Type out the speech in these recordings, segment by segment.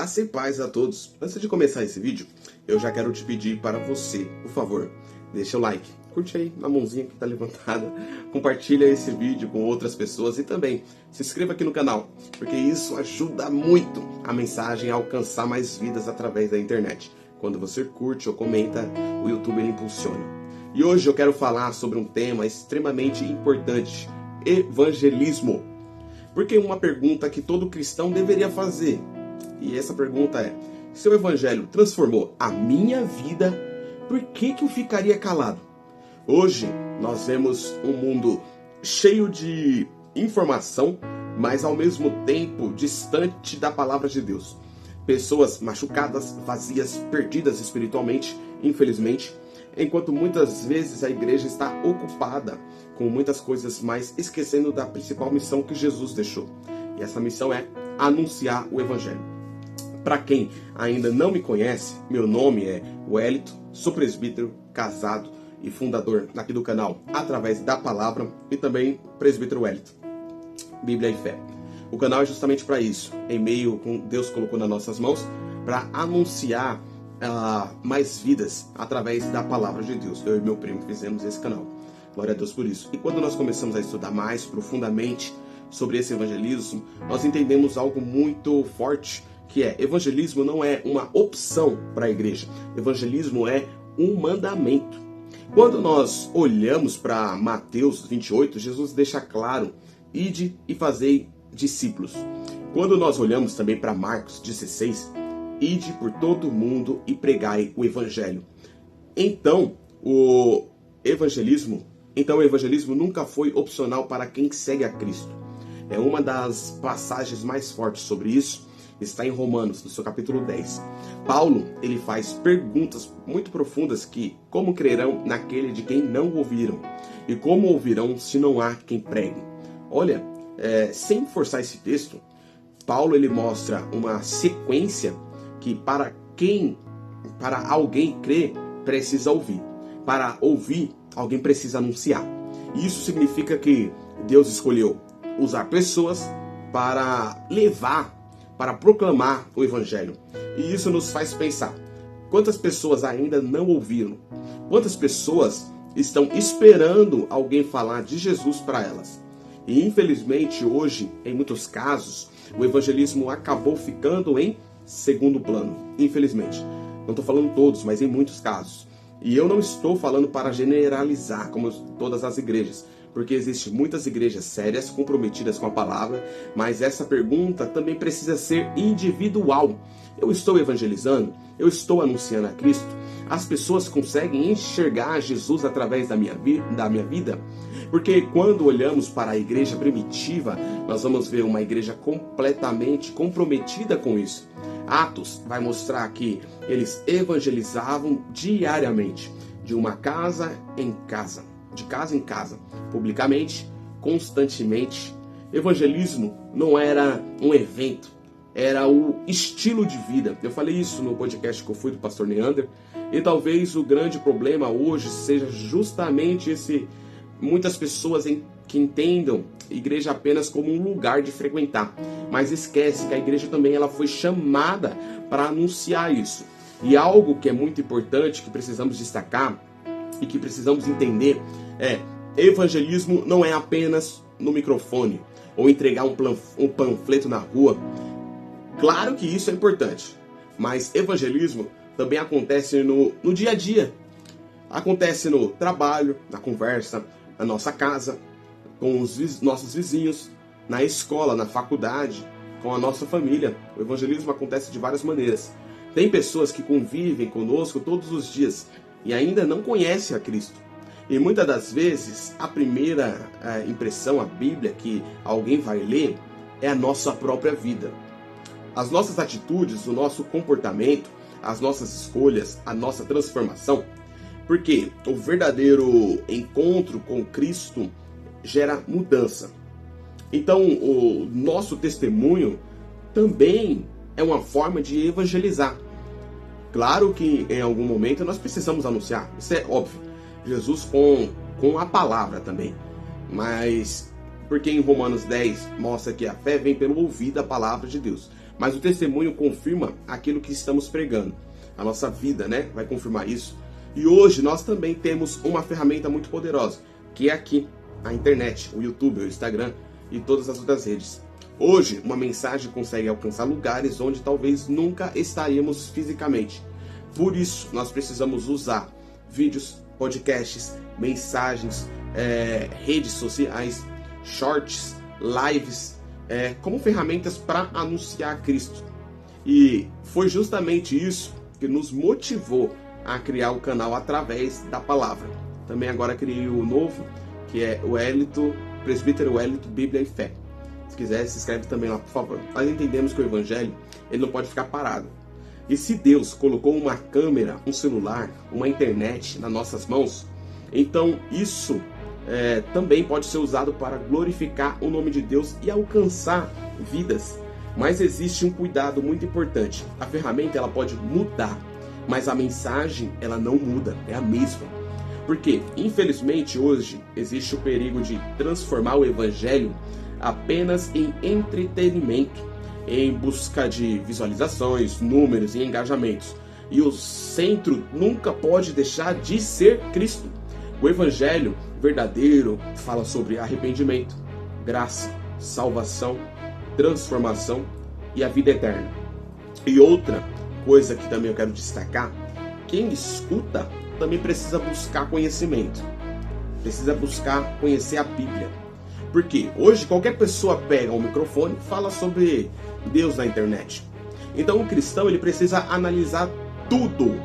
Graça e paz a todos. Antes de começar esse vídeo, eu já quero te pedir para você, por favor, deixa o like, curte aí na mãozinha que está levantada, compartilha esse vídeo com outras pessoas e também se inscreva aqui no canal, porque isso ajuda muito a mensagem a alcançar mais vidas através da internet. Quando você curte ou comenta, o YouTube ele impulsiona. E hoje eu quero falar sobre um tema extremamente importante: evangelismo. Porque uma pergunta que todo cristão deveria fazer. E essa pergunta é: se o evangelho transformou a minha vida, por que eu ficaria calado? Hoje nós vemos um mundo cheio de informação, mas ao mesmo tempo distante da palavra de Deus. Pessoas machucadas, vazias, perdidas espiritualmente, infelizmente, enquanto muitas vezes a igreja está ocupada com muitas coisas, mas esquecendo da principal missão que Jesus deixou. E essa missão é anunciar o evangelho. Para quem ainda não me conhece, meu nome é Wellington, sou presbítero, casado e fundador aqui do canal Através da Palavra e também presbítero Wellington, Bíblia e Fé. O canal é justamente para isso, em meio com Deus colocou nas nossas mãos, para anunciar mais vidas através da palavra de Deus. Eu e meu primo fizemos esse canal. Glória a Deus por isso. E quando nós começamos a estudar mais profundamente sobre esse evangelismo, nós entendemos algo muito forte, que é: evangelismo não é uma opção para a igreja. Evangelismo é um mandamento. Quando nós olhamos para Mateus 28, Jesus deixa claro: ide e fazei discípulos. Quando nós olhamos também para Marcos 16, ide por todo o mundo e pregai o evangelho. Então, o evangelismo nunca foi opcional para quem segue a Cristo. É uma das passagens mais fortes sobre isso. Está em Romanos, no seu capítulo 10. Paulo, ele faz perguntas muito profundas que: como crerão naquele de quem não ouviram? E como ouvirão se não há quem pregue? Olha, sem forçar esse texto, Paulo ele mostra uma sequência que para alguém crer, precisa ouvir. Para ouvir, alguém precisa anunciar. E isso significa que Deus escolheu usar pessoas para proclamar o evangelho. E isso nos faz pensar: quantas pessoas ainda não ouviram? Quantas pessoas estão esperando alguém falar de Jesus para elas? E infelizmente hoje, em muitos casos, o evangelismo acabou ficando em segundo plano. Infelizmente. Não estou falando todos, mas em muitos casos. E eu não estou falando para generalizar como todas as igrejas, porque existem muitas igrejas sérias, comprometidas com a palavra, mas essa pergunta também precisa ser individual. Eu estou evangelizando? Eu estou anunciando a Cristo? As pessoas conseguem enxergar Jesus através da minha vida? Porque quando olhamos para a igreja primitiva, nós vamos ver uma igreja completamente comprometida com isso. Atos vai mostrar que eles evangelizavam diariamente, de uma casa em casa, de casa em casa, publicamente, constantemente. Evangelismo não era um evento, era o estilo de vida. Eu falei isso no podcast que eu fui do pastor Neander, e talvez o grande problema hoje seja justamente esse: muitas pessoas que entendam a igreja apenas como um lugar de frequentar, mas esquece que a igreja também ela foi chamada para anunciar isso. E algo que é muito importante, que precisamos destacar e que precisamos entender é: evangelismo não é apenas no microfone ou entregar um panfleto na rua. Claro que isso é importante, mas evangelismo também acontece no dia a dia. Acontece no trabalho, na conversa, na nossa casa, com os nossos vizinhos, na escola, na faculdade, com a nossa família. O evangelismo acontece de várias maneiras. Tem pessoas que convivem conosco todos os dias e ainda não conhecem a Cristo. E muitas das vezes a primeira impressão, a Bíblia que alguém vai ler, é a nossa própria vida. As nossas atitudes, o nosso comportamento, as nossas escolhas, a nossa transformação. Porque o verdadeiro encontro com Cristo gera mudança. Então, o nosso testemunho também é uma forma de evangelizar. Claro que em algum momento nós precisamos anunciar, isso é óbvio. Jesus com a palavra também. Mas porque em Romanos 10 mostra que a fé vem pelo ouvir da palavra de Deus. mas o testemunho confirma aquilo que estamos pregando. A nossa vida, né, vai confirmar isso. E hoje nós também temos uma ferramenta muito poderosa, que é aqui, a internet, o YouTube, o Instagram e todas as outras redes. Hoje, uma mensagem consegue alcançar lugares onde talvez nunca estaríamos fisicamente. Por isso, nós precisamos usar vídeos, podcasts, mensagens, redes sociais, shorts, lives, como ferramentas para anunciar Cristo. E foi justamente isso que nos motivou a criar o canal através da palavra. Também agora criei o novo, que é o Presbítero Wellington, Bíblia e Fé. Se quiser, se inscreve também lá, por favor. Nós entendemos que o Evangelho ele não pode ficar parado. E se Deus colocou uma câmera, um celular, uma internet nas nossas mãos, então isso também pode ser usado para glorificar o nome de Deus e alcançar vidas. Mas existe um cuidado muito importante. A ferramenta ela pode mudar, mas a mensagem ela não muda, é a mesma. Porque, infelizmente, hoje existe o perigo de transformar o Evangelho apenas em entretenimento, em busca de visualizações, números e engajamentos. E o centro nunca pode deixar de ser Cristo. O Evangelho verdadeiro fala sobre arrependimento, graça, salvação, transformação e a vida eterna. E outra coisa que também eu quero destacar, quem escuta também precisa buscar conhecimento, precisa buscar conhecer a Bíblia. Porque hoje qualquer pessoa pega um microfone e fala sobre Deus na internet. Então o cristão ele precisa analisar tudo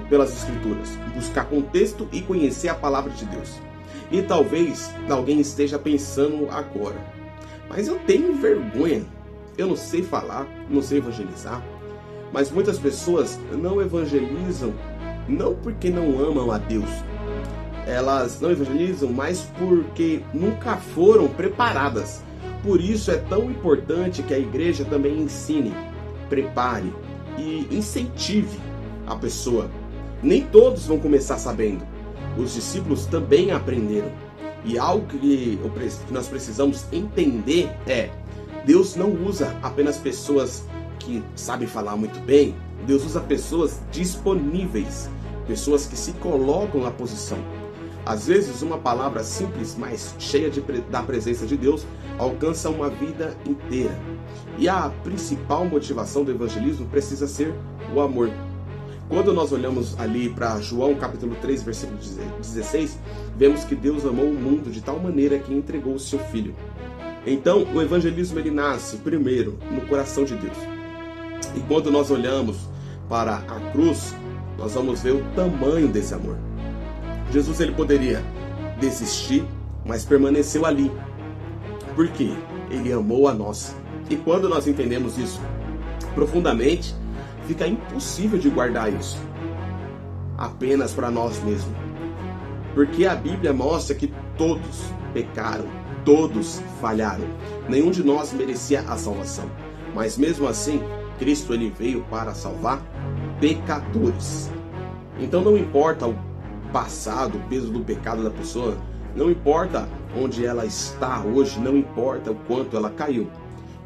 pelas Escrituras, buscar contexto e conhecer a palavra de Deus. E talvez alguém esteja pensando agora, mas eu tenho vergonha, eu não sei falar, não sei evangelizar. Mas muitas pessoas não evangelizam não porque não amam a Deus. Elas não evangelizam, mas porque nunca foram preparadas. Por isso é tão importante que a igreja também ensine, prepare e incentive a pessoa. Nem todos vão começar sabendo. Os discípulos também aprenderam. E algo que nós precisamos entender é: Deus não usa apenas pessoas que sabem falar muito bem. Deus usa pessoas disponíveis, pessoas que se colocam na posição. Às vezes uma palavra simples, mas cheia da presença de Deus, alcança uma vida inteira. E a principal motivação do evangelismo precisa ser o amor. Quando nós olhamos ali para João capítulo 3, versículo 16, vemos que Deus amou o mundo de tal maneira que entregou o seu Filho. Então o evangelismo ele nasce primeiro no coração de Deus. E quando nós olhamos para a cruz, nós vamos ver o tamanho desse amor. Jesus ele poderia desistir, mas permaneceu ali. Por quê? Ele amou a nós. E quando nós entendemos isso profundamente, fica impossível de guardar isso apenas para nós mesmos. Porque a Bíblia mostra que todos pecaram, todos falharam. Nenhum de nós merecia a salvação. Mas mesmo assim, Cristo ele veio para salvar pecadores. Então não importa o passado, o peso do pecado da pessoa, não importa onde ela está hoje, não importa o quanto ela caiu.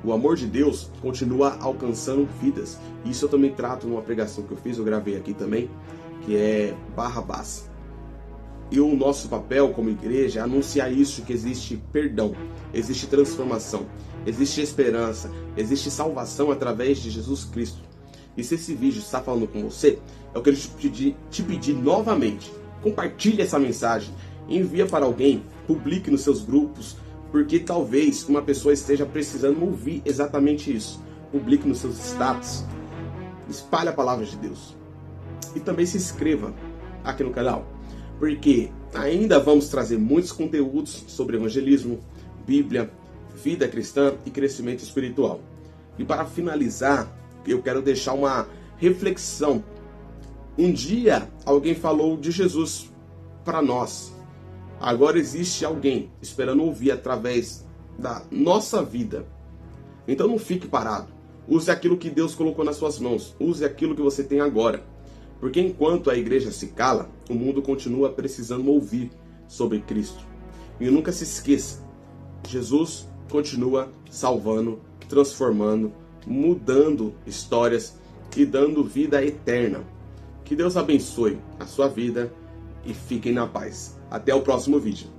O amor de Deus continua alcançando vidas. Isso eu também trato numa pregação que eu fiz, eu gravei aqui também, que é Barrabás. E o nosso papel como igreja é anunciar isso, que existe perdão, existe transformação, existe esperança, existe salvação através de Jesus Cristo. E se esse vídeo está falando com você, eu quero te pedir novamente, compartilhe essa mensagem, envia para alguém, publique nos seus grupos, porque talvez uma pessoa esteja precisando ouvir exatamente isso. Publique nos seus status, espalhe a palavra de Deus. E também se inscreva aqui no canal, porque ainda vamos trazer muitos conteúdos sobre evangelismo, Bíblia, vida cristã e crescimento espiritual. E para finalizar, eu quero deixar uma reflexão. Um dia alguém falou de Jesus para nós. Agora existe alguém esperando ouvir através da nossa vida. Então não fique parado. Use aquilo que Deus colocou nas suas mãos. Use aquilo que você tem agora. Porque enquanto a igreja se cala, o mundo continua precisando ouvir sobre Cristo. E nunca se esqueça, Jesus continua salvando transformando, mudando histórias e dando vida eterna. Que Deus abençoe a sua vida e fiquem na paz. Até o próximo vídeo.